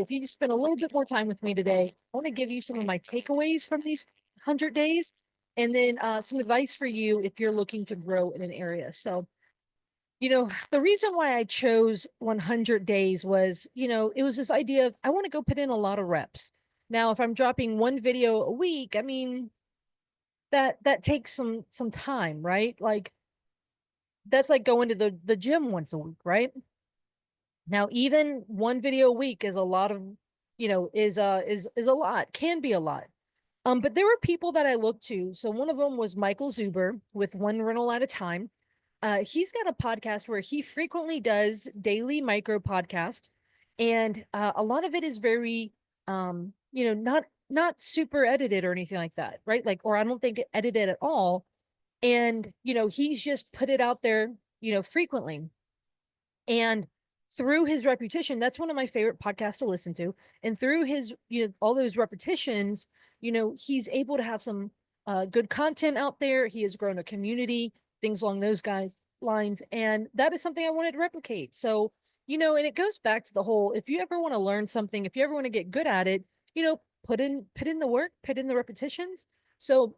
If you just spend a little bit more time with me today, I want to give you some of my takeaways from these 100 days and then some advice for you if you're looking to grow in an area. So, the reason why I chose 100 days was, it was this idea of I want to go put in a lot of reps. Now, if I'm dropping one video a week, I mean, that takes some time, right? Like that's like going to the gym once a week, right? Now, even one video a week is a lot of, is a lot, can be a lot. But there were people that I looked to. So one of them was Michael Zuber with One Rental at a Time. He's got a podcast where he frequently does daily micro podcast, and a lot of it is very, not super edited or anything like that, right? Like, or I don't think edited at all. And he's just put it out there, frequently. And through his repetition, that's one of my favorite podcasts to listen to. And through his, all those repetitions, he's able to have some good content out there. He has grown a community, things along those guys lines. And that is something I wanted to replicate. So, and it goes back to the whole, if you ever want to learn something, if you ever want to get good at it, put in the work, put in the repetitions. So,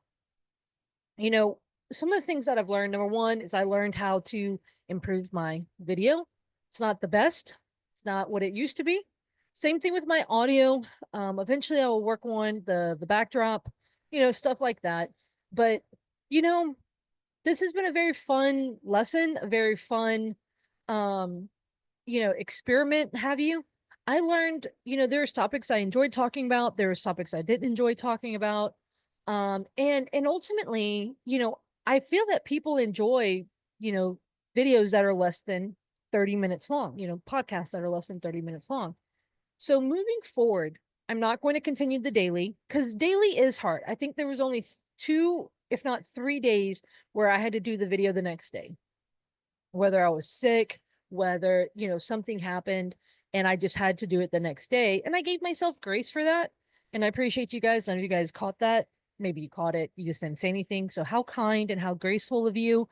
you know, some of the things that I've learned, number one is I learned how to improve my video. It's not the best. It's not what it used to be. Same thing with my audio. Eventually I will work on the backdrop, stuff like that. But, you know, this has been a very fun lesson, a very fun um, experiment, have you? I learned, there's topics I enjoyed talking about, there's topics I didn't enjoy talking about. And ultimately, I feel that people enjoy, you know, videos that are less than 30 minutes long, podcasts that are less than 30 minutes long. So moving forward, I'm not going to continue the daily because daily is hard. I think there was only two, if not 3 days, where I had to do the video the next day, whether I was sick, whether, something happened and I just had to do it the next day. And I gave myself grace for that. And I appreciate you guys. None of you guys caught that. Maybe you caught it. You just didn't say anything. So how kind and how graceful of you.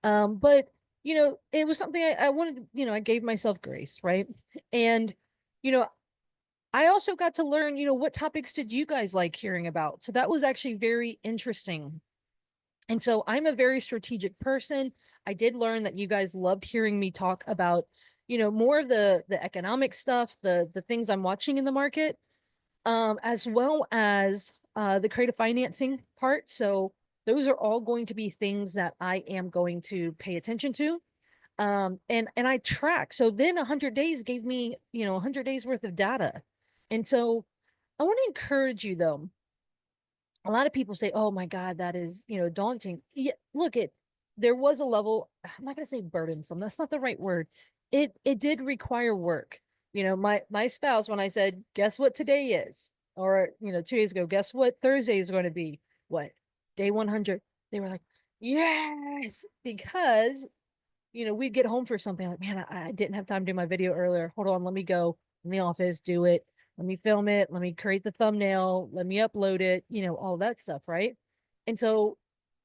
But it was something I wanted, I gave myself grace, right? And, you know, I also got to learn, what topics did you guys like hearing about? So that was actually very interesting. And so I'm a very strategic person. I did learn that you guys loved hearing me talk about, more of the economic stuff, the things I'm watching in the market, as well as the creative financing part. So those are all going to be things that I am going to pay attention to. And I track. So then 100 days gave me, 100 days worth of data. And so I want to encourage you though, a lot of people say, "Oh my God, that is, daunting." Yeah, look, there was a level, I'm not gonna say burdensome, that's not the right word. It did require work. My spouse, when I said, guess what today is? Or, 2 days ago, guess what Thursday is going to be? What? Day 100. They were like, yes, because we'd get home for something like, man, I didn't have time to do my video earlier. Hold on, let me go in the office, do it. Let me film it. Let me create the thumbnail. Let me upload it, all that stuff, right? And so,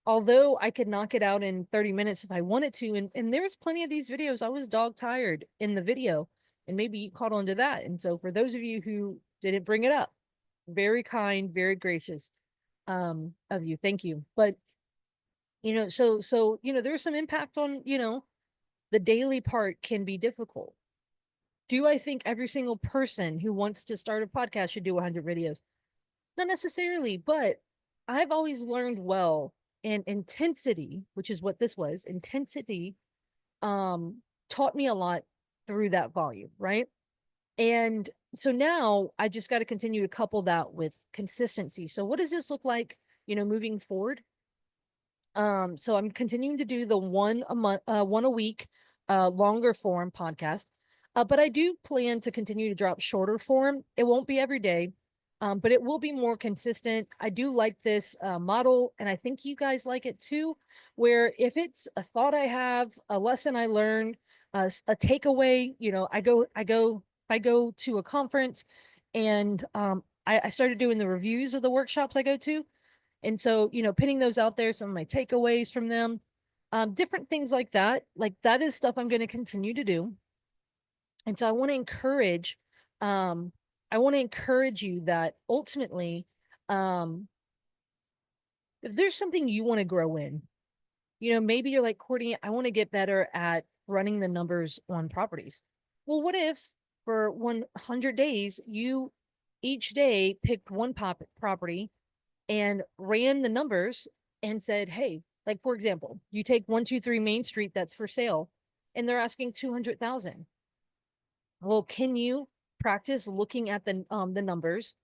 although I could knock it out in 30 minutes if I wanted to, and there's plenty of these videos, I was dog tired in the video, and maybe you caught on to that. And so, for those of you who didn't bring it up, very kind, very gracious of you. Thank you. But, there's some impact on, the daily part can be difficult. Do I think every single person who wants to start a podcast should do 100 videos? Not necessarily, but I've always learned well, and intensity, which is what this was, intensity taught me a lot through that volume, right? And so now I just got to continue to couple that with consistency. So what does this look like, moving forward? So I'm continuing to do the one a month, one a week, longer form podcast. But I do plan to continue to drop shorter form. It won't be every day, but it will be more consistent. I do like this model, and I think you guys like it too, where if it's a thought I have, a lesson I learned, a takeaway, if I go to a conference and I started doing the reviews of the workshops I go to. And so, pinning those out there, some of my takeaways from them, different things like that is stuff I'm going to continue to do. And so I want to encourage, um, I want to encourage you that ultimately, um, if there's something you want to grow in, maybe you're like, Courtney, I want to get better at running the numbers on properties. Well, what if for 100 days, you each day picked one property and ran the numbers and said, hey, like for example, you take 123 Main Street that's for sale and they're asking 200,000. Well, can you practice looking at the numbers,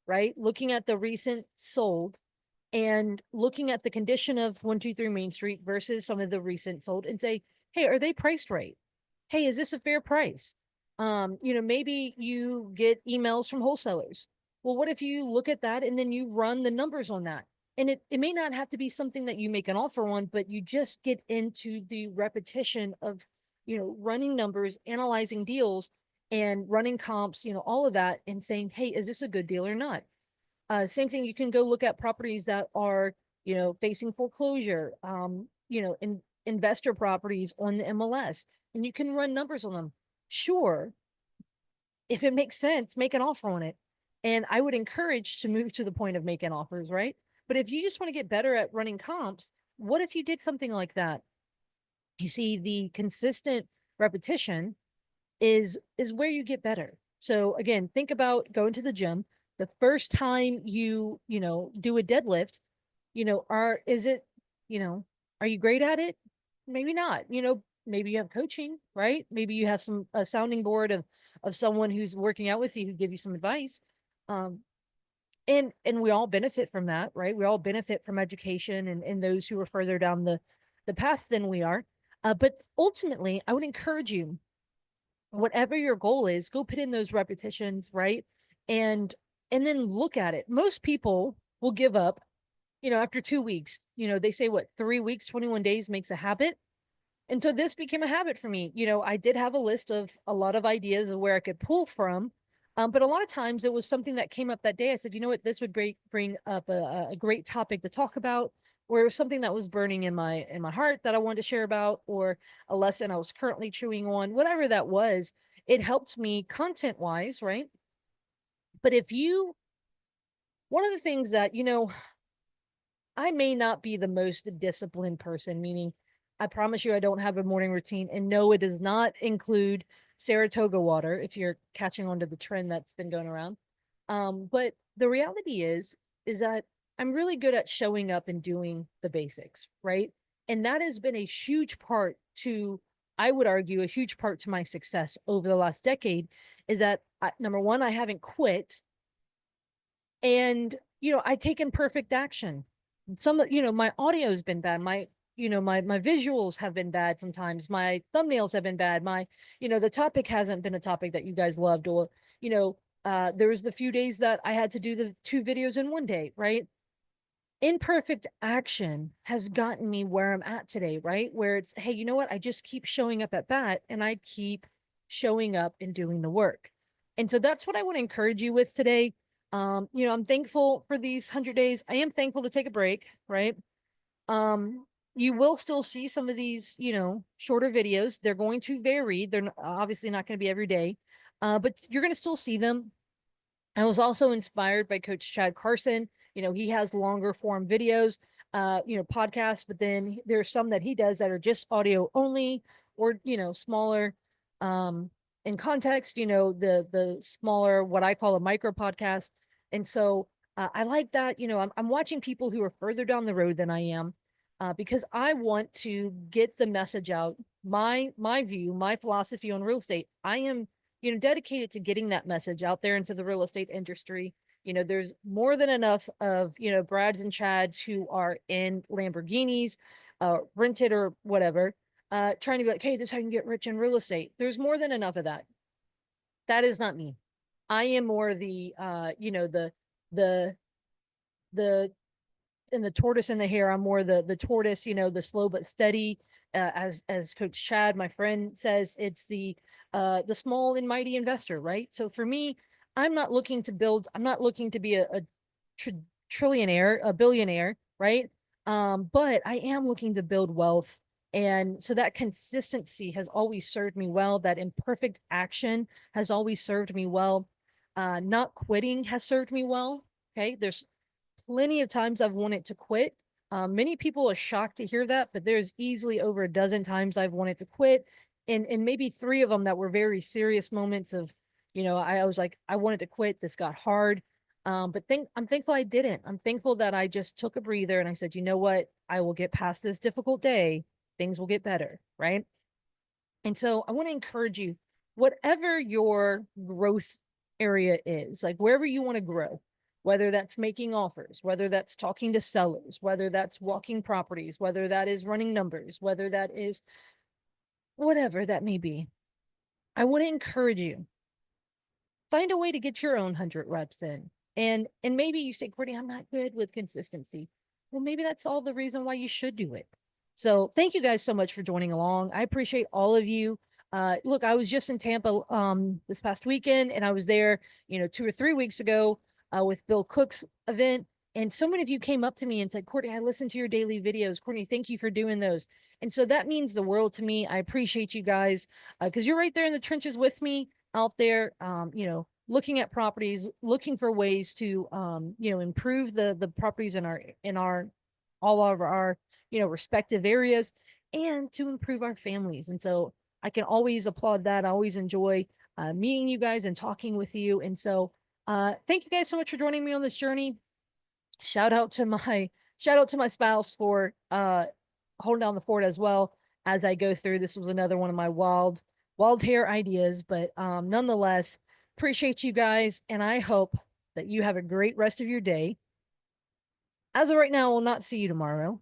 right? Looking at the recent sold and looking at the condition of 123 Main Street versus some of the recent sold and say, hey, are they priced right? Hey, is this a fair price? Maybe you get emails from wholesalers. Well, what if you look at that and then you run the numbers on that? And it may not have to be something that you make an offer on, but you just get into the repetition of, running numbers, analyzing deals and running comps, all of that and saying, hey, is this a good deal or not? Same thing, you can go look at properties that are, facing foreclosure, investor properties on the MLS, and you can run numbers on them. Sure, if it makes sense, make an offer on it. And I would encourage to move to the point of making offers, right? But if you just want to get better at running comps, what if you did something like that? You see, the consistent repetition is where you get better. So again, think about going to the gym. The first time do a deadlift, is it, you know, are you great at it? Maybe not. Maybe you have coaching, right? Maybe you have a sounding board of someone who's working out with you who give you some advice. Um, and we all benefit from that, right? We all benefit from education and those who are further down the path than we are. But ultimately, I would encourage you, whatever your goal is, go put in those repetitions, right? And and then look at it. Most people will give up, after 2 weeks. They say what, 3 weeks, 21 days makes a habit. And so this became a habit for me. I did have a list of a lot of ideas of where I could pull from. But a lot of times it was something that came up that day. I said, you know what, this would bring up a great topic to talk about, or it was something that was burning in my heart that I wanted to share about, or a lesson I was currently chewing on, whatever that was. It helped me content wise, right? But one of the things that, I may not be the most disciplined person, meaning I promise you I don't have a morning routine. And no, it does not include Saratoga water, if you're catching on to the trend that's been going around. But the reality is that I'm really good at showing up and doing the basics, right? And that has been a huge part to, I would argue, a huge part to my success over the last decade is that number one, I haven't quit, and I take imperfect action. Some, my audio has been bad, my visuals have been bad, sometimes my thumbnails have been bad, the topic hasn't been a topic that you guys loved, or there was the few days that I had to do the 2 videos in one day, right? Imperfect action has gotten me where I'm at today, right? Where it's, hey, you know what, I just keep showing up at bat and I keep showing up and doing the work. And so that's what I want to encourage you with today. I'm thankful for these 100 days. I am thankful to take a break, right? You will still see some of these, shorter videos. They're going to vary. They're obviously not going to be every day, but you're going to still see them. I was also inspired by Coach Chad Carson. He has longer form videos, podcasts, but then there's some that he does that are just audio only, or, smaller, in context, the smaller, what I call a micro podcast. And so I like that. I'm watching people who are further down the road than I am, because I want to get the message out. My view, my philosophy on real estate. I am, dedicated to getting that message out there into the real estate industry. There's more than enough of, Brads and Chads who are in Lamborghinis, rented or whatever, trying to be like, hey, this is how you can get rich in real estate. There's more than enough of that. That is not me. I am more the the and the tortoise and the hare. I'm more the tortoise, the slow but steady. As Coach Chad, my friend, says, it's the small and mighty investor, right? So for me, I'm not looking to build. I'm not looking to be a trillionaire, a billionaire, right? But I am looking to build wealth. And so that consistency has always served me well. That imperfect action has always served me well. Not quitting has served me well. Okay. There's plenty of times I've wanted to quit. Many people are shocked to hear that, but there's easily over a dozen times I've wanted to quit. And maybe three of them that were very serious moments of, I was like, I wanted to quit. This got hard. I'm thankful I didn't. I'm thankful that I just took a breather and I said, you know what? I will get past this difficult day. Things will get better. Right. And so I want to encourage you, whatever your growth area is, like wherever you want to grow, whether that's making offers, whether that's talking to sellers, whether that's walking properties, whether that is running numbers, whether that is whatever that may be, I want to encourage you, find a way to get your own 100 reps in. And maybe you say, Courtney, I'm not good with consistency. Well, maybe that's all the reason why you should do it. So thank you guys so much for joining along. I appreciate all of you. Look, I was just in Tampa this past weekend, and I was there, 2 or 3 weeks ago with Bill Cook's event. And so many of you came up to me and said, Courtney, I listened to your daily videos. Courtney, thank you for doing those. And so that means the world to me. I appreciate you guys because you're right there in the trenches with me out there, looking at properties, looking for ways to, improve the properties in all of our, respective areas, and to improve our families. And so I can always applaud that. I always enjoy meeting you guys and talking with you. And so thank you guys so much for joining me on this journey. Shout out to my spouse for holding down the fort as well as I go through. This was another one of my wild hair ideas, but nonetheless, appreciate you guys, and I hope that you have a great rest of your day. As of right now, I will not see you tomorrow,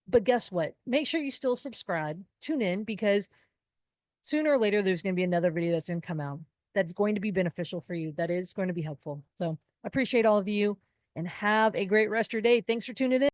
but guess what? Make sure you still subscribe, tune in, because sooner or later there's going to be another video that's going to come out that's going to be beneficial for you, that is going to be helpful. So I appreciate all of you, and have a great rest of your day. Thanks for tuning in.